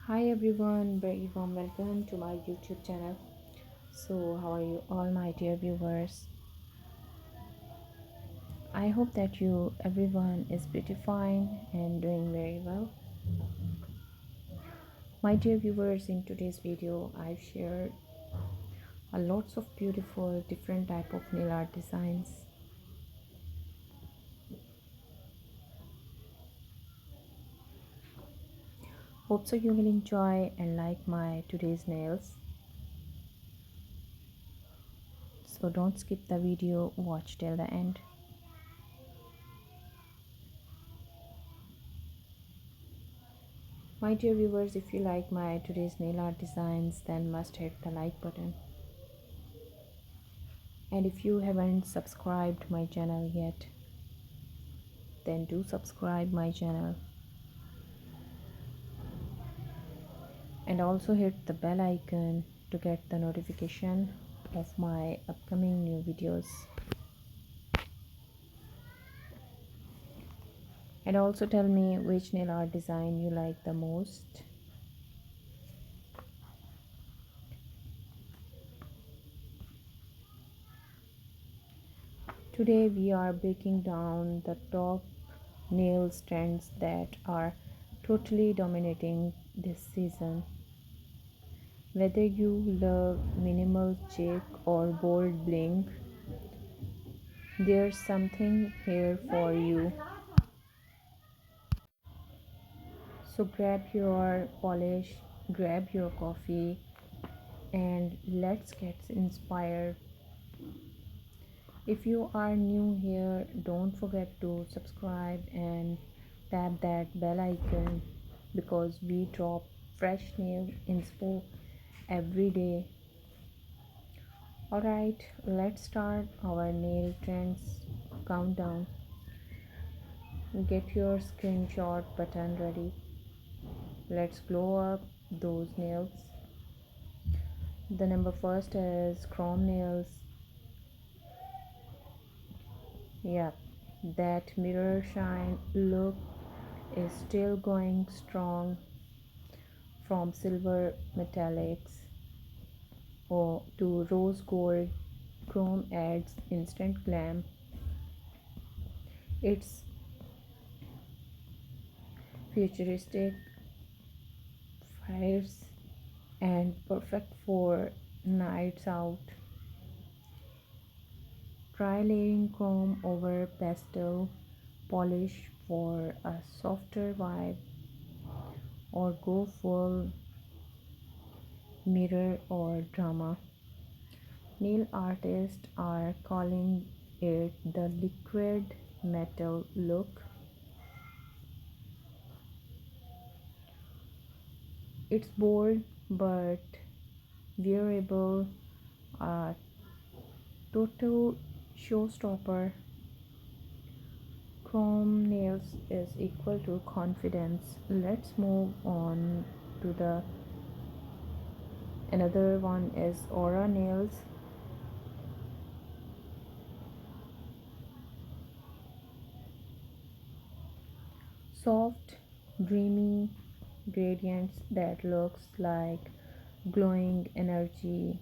Hi everyone, very warm welcome to my YouTube channel. So, how are you all, my dear viewers? I hope that everyone is pretty fine and doing very well. My dear viewers, in today's video, I've shared a lots of beautiful different type of nail art designs. Hope so you will enjoy and like my today's nails. So don't skip the video, watch till the end. My dear viewers, if you like my today's nail art designs, then must hit the like button. And if you haven't subscribed my channel yet, then do subscribe my channel and also hit the bell icon to get the notification of my upcoming new videos. And also tell me which nail art design you like the most. Today we are breaking down the top nail trends that are totally dominating this season. Whether you love minimal chic or bold bling, there's something here for you. So grab your polish, grab your coffee, and let's get inspired. If you are new here, don't forget to subscribe and tap that bell icon because we drop fresh nail inspo every day. Alright, let's start our nail trends countdown. Get your screenshot button ready. Let's glow up those nails. The number first is chrome nails. Yep, that mirror shine look is still going strong from silver metallics or to rose gold. Chrome adds instant glam. It's futuristic, fierce, and perfect for nights out. Try layering chrome over pastel polish for a softer vibe, or go full mirror or drama. Nail artists are calling it the liquid metal look. It's bold but wearable, a total showstopper. Chrome nails is equal to confidence. Let's move on to the another one is aura nails. Soft, dreamy gradients that looks like glowing energy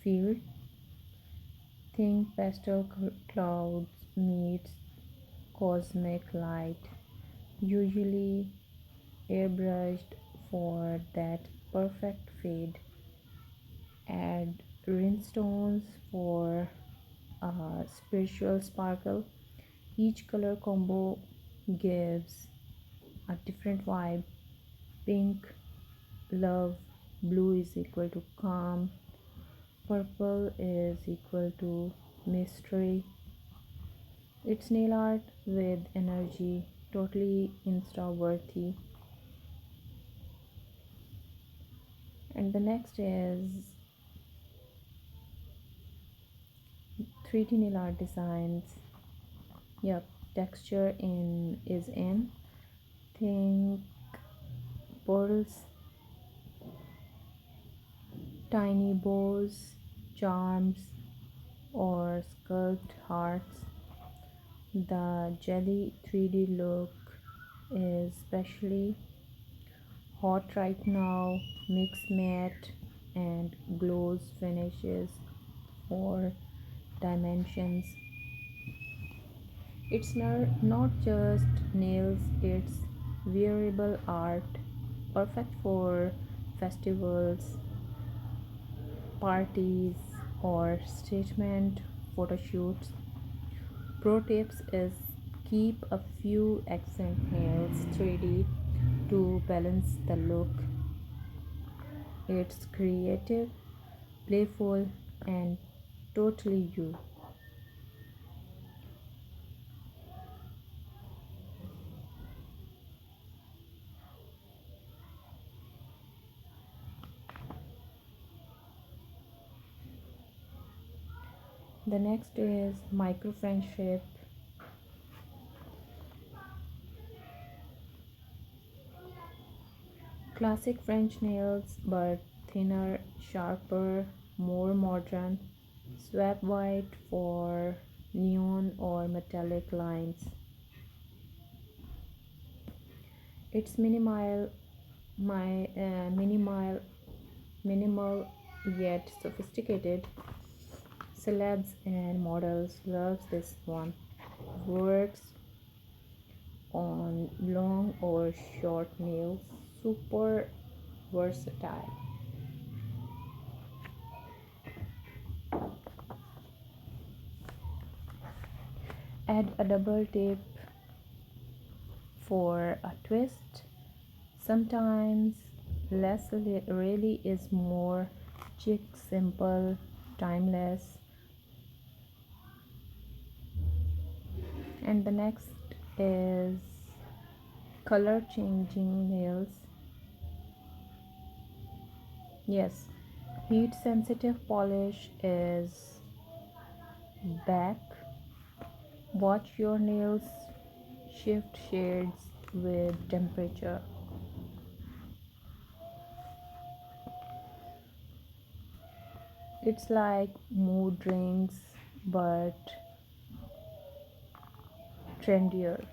field. Think pastel clouds meets cosmic light, usually airbrushed for that perfect fade. Add rhinestones for a spiritual sparkle. Each color combo gives a different vibe. Pink, love, blue is equal to calm, purple is equal to mystery. It's nail art with energy, totally insta worthy. And the next is 3D nail art designs. Yep, texture in is in. Think pearls, tiny bows, charms, or sculpt hearts. The jelly 3D look is especially hot right now. Mix matte and gloss finishes for dimensions. It's not just nails, it's wearable art, perfect for festivals, parties, or statement photo shoots. Pro tips is keep a few accent nails 3D to balance the look. It's creative, playful, and totally you. The next is micro friendship. Classic French nails, but thinner, sharper, more modern. Swap white for neon or metallic lines. It's minimal yet sophisticated. Celebs and models loves this one. Works on long or short nails. Super versatile. Add a double tip for a twist. Sometimes less really is more. Chic, simple, timeless. And the next is color changing nails. Yes, heat sensitive polish is back. Watch your nails shift shades with temperature. It's like mood rings but trendier.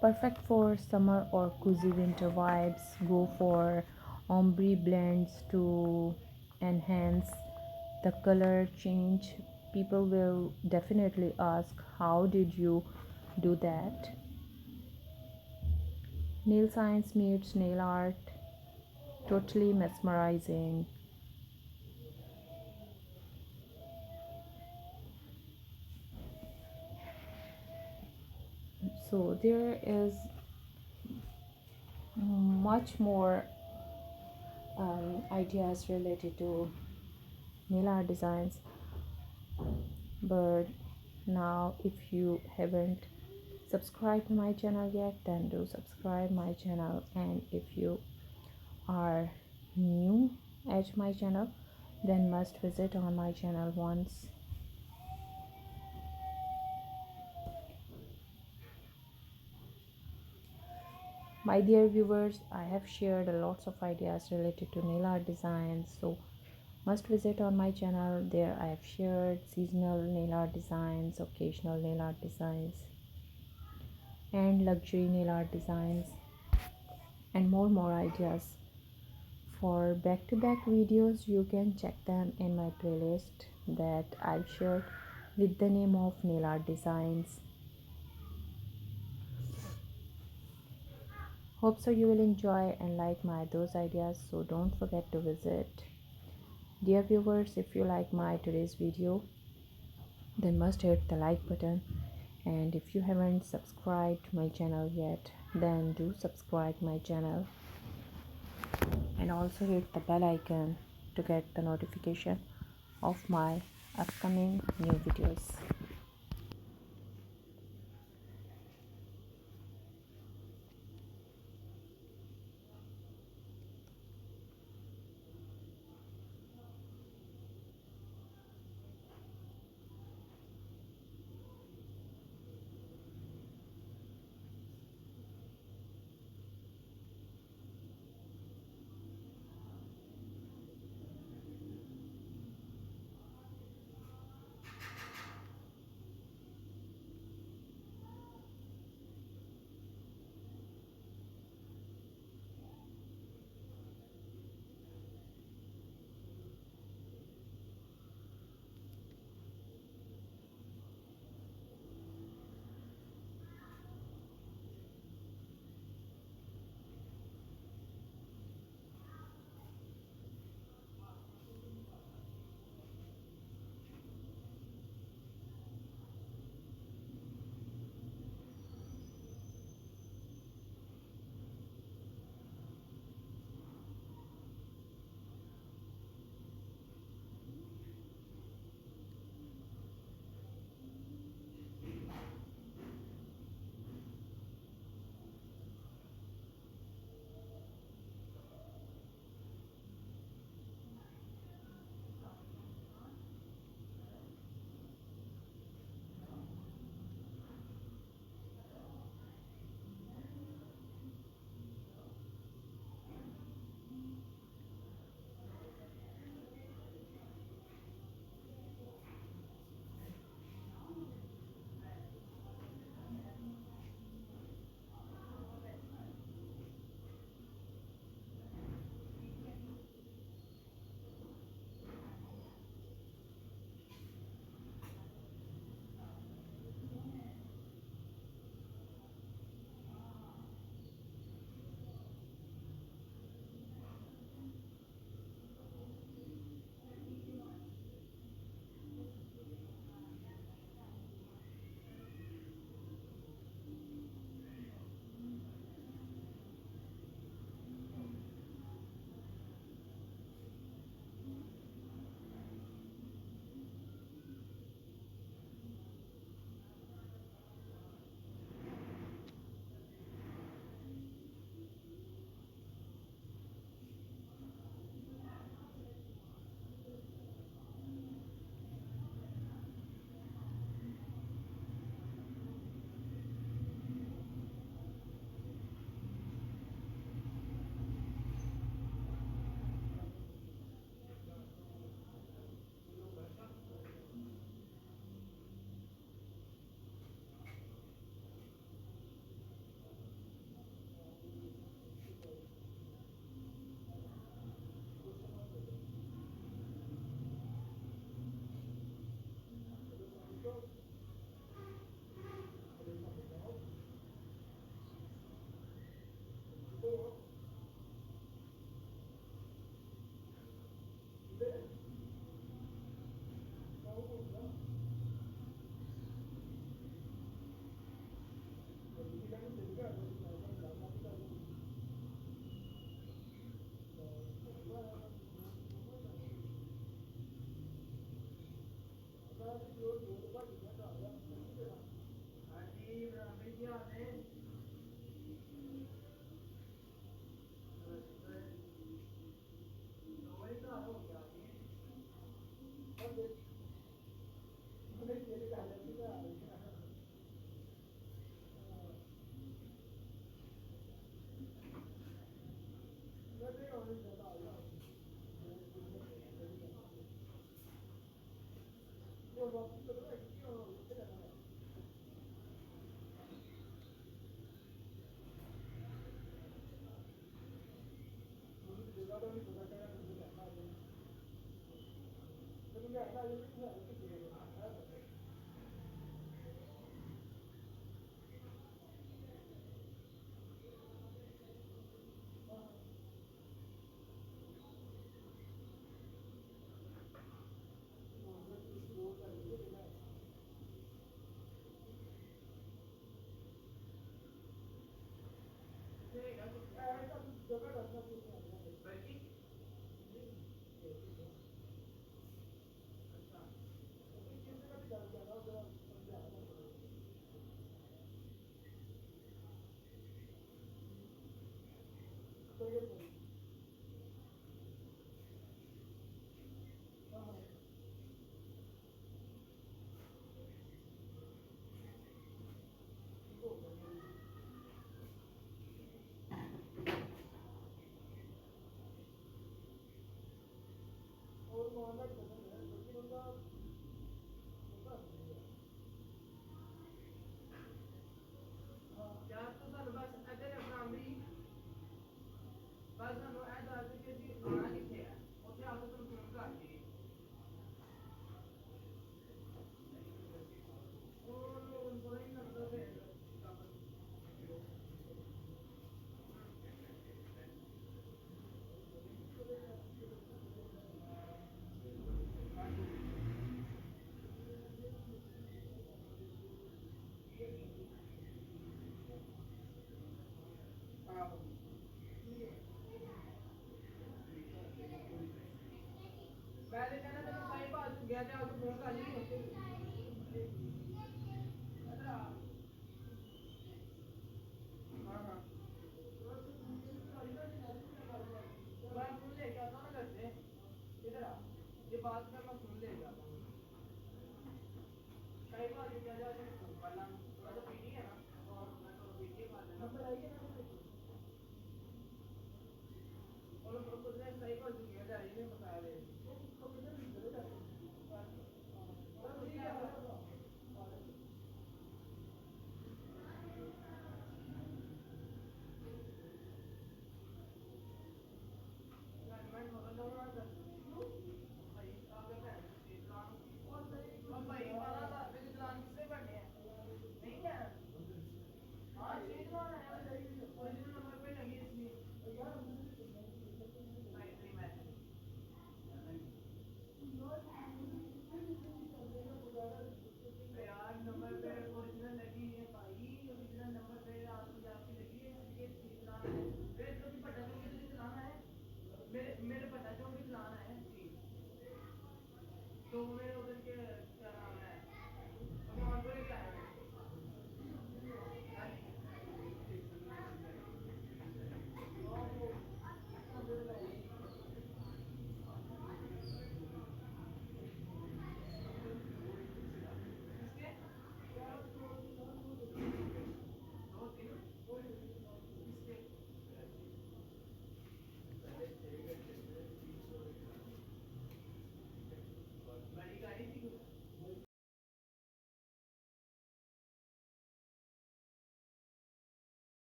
Perfect for summer or cozy winter vibes. Go for ombre blends to enhance the color change. People will definitely ask, how did you do that? Nail science meets nail art. Totally mesmerizing. So there is much more ideas related to nail art designs, but now if you haven't subscribed to my channel yet, then do subscribe my channel. And if you are new at my channel, then must visit on my channel once. My dear viewers, I have shared a lots of ideas related to nail art designs, so must visit on my channel. There I have shared seasonal nail art designs, occasional nail art designs, and luxury nail art designs, and more ideas. For back-to-back videos, you can check them in my playlist that I've shared with the name of nail art designs. Hope so you will enjoy and like my those ideas, so don't forget to visit. Dear viewers, if you like my today's video, then must hit the like button, and if you haven't subscribed my channel yet, then do subscribe my channel, and also hit the bell icon to get the notification of my upcoming new videos.